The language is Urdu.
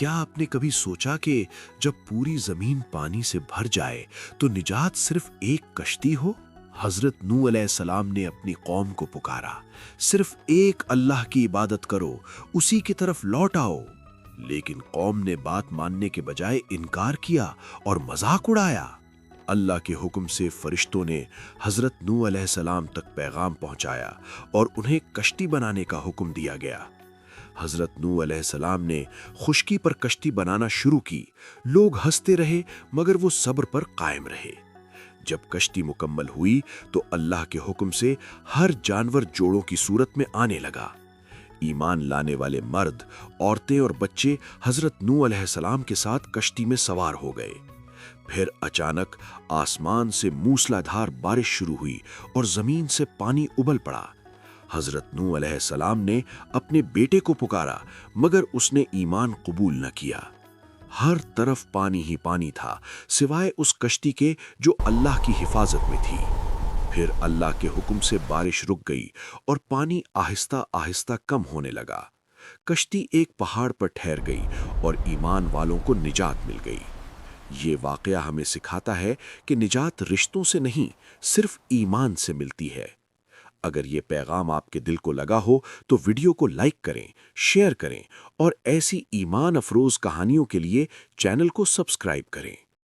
کیا آپ نے کبھی سوچا کہ جب پوری زمین پانی سے بھر جائے تو نجات صرف ایک کشتی ہو؟ حضرت نوح علیہ السلام نے اپنی قوم کو پکارا، صرف ایک اللہ کی عبادت کرو، اسی کی طرف لوٹ آؤ۔ لیکن قوم نے بات ماننے کے بجائے انکار کیا اور مذاق اڑایا۔ اللہ کے حکم سے فرشتوں نے حضرت نوح علیہ السلام تک پیغام پہنچایا اور انہیں کشتی بنانے کا حکم دیا گیا۔ حضرت نوح علیہ السلام نے خشکی پر کشتی بنانا شروع کی۔ لوگ ہنستے رہے مگر وہ صبر پر قائم رہے۔ جب کشتی مکمل ہوئی تو اللہ کے حکم سے ہر جانور جوڑوں کی صورت میں آنے لگا۔ ایمان لانے والے مرد، عورتیں اور بچے حضرت نوح علیہ السلام کے ساتھ کشتی میں سوار ہو گئے۔ پھر اچانک آسمان سے موسلا دھار بارش شروع ہوئی اور زمین سے پانی ابل پڑا۔ حضرت نوح علیہ السلام نے اپنے بیٹے کو پکارا مگر اس نے ایمان قبول نہ کیا۔ ہر طرف پانی ہی پانی تھا سوائے اس کشتی کے جو اللہ کی حفاظت میں تھی۔ پھر اللہ کے حکم سے بارش رک گئی اور پانی آہستہ آہستہ کم ہونے لگا۔ کشتی ایک پہاڑ پر ٹھہر گئی اور ایمان والوں کو نجات مل گئی۔ یہ واقعہ ہمیں سکھاتا ہے کہ نجات رشتوں سے نہیں، صرف ایمان سے ملتی ہے۔ اگر یہ پیغام آپ کے دل کو لگا ہو تو ویڈیو کو لائک کریں، شیئر کریں اور ایسی ایمان افروز کہانیوں کے لیے چینل کو سبسکرائب کریں۔